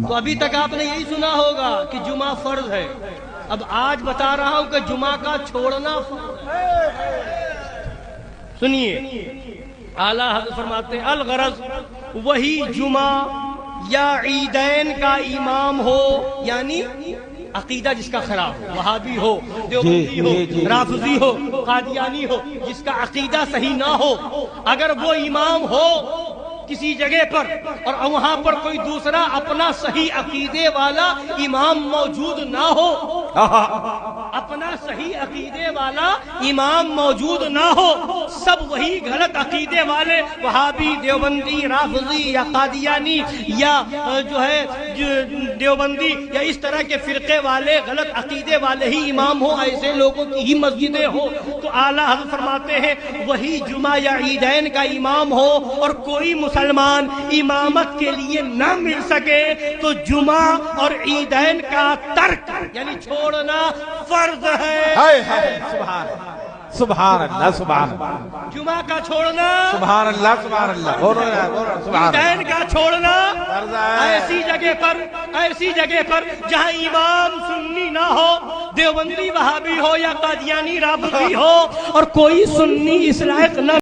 تو ابھی تک آپ نے یہی سنا ہوگا کہ جمعہ فرض ہے، اب آج بتا رہا ہوں کہ جمعہ کا چھوڑنا فرض ہے۔ سنیے، اعلیٰ حضرت فرماتے ہیں الغرض وہی جمعہ یا عیدین کا امام ہو، یعنی عقیدہ جس کا خراب ہو، وہابی ہو، دیوبندی ہو، رافضی ہو، قادیانی ہو، جس کا عقیدہ صحیح نہ ہو، اگر وہ امام ہو کسی جگہ پر اور وہاں پر کوئی دوسرا اپنا صحیح عقیدے والا امام موجود نہ ہو، اپنا صحیح عقیدے والا امام موجود نہ ہو، سب وہی غلط عقیدے والے وہابی، دیوبندی، رافضی یا قادیانی یا جو ہے دیوبندی یا اس طرح کے فرقے والے غلط عقیدے والے ہی امام ہو، ایسے لوگوں کی ہی مسجدیں ہو، تو اعلیٰ حضرت فرماتے ہیں وہی جمعہ یا عیدین کا امام ہو اور کوئی مسلمان امامت کے لیے نہ مل سکے تو جمعہ اور عیدین کا ترک یعنی چھوڑنا فرض ہے۔ سبحان اللہ، سبحان اللہ، جمعہ کا چھوڑنا سبحان اللہ، سبحان اللہ، سبحان عیدین کا چھوڑنا فرض ہے۔ ایسی جگہ پر جہاں امام سنی نہ ہو، دیوبندی وہابی ہو یا قادیانی رافضی ہو اور کوئی سنی اس لائق نہ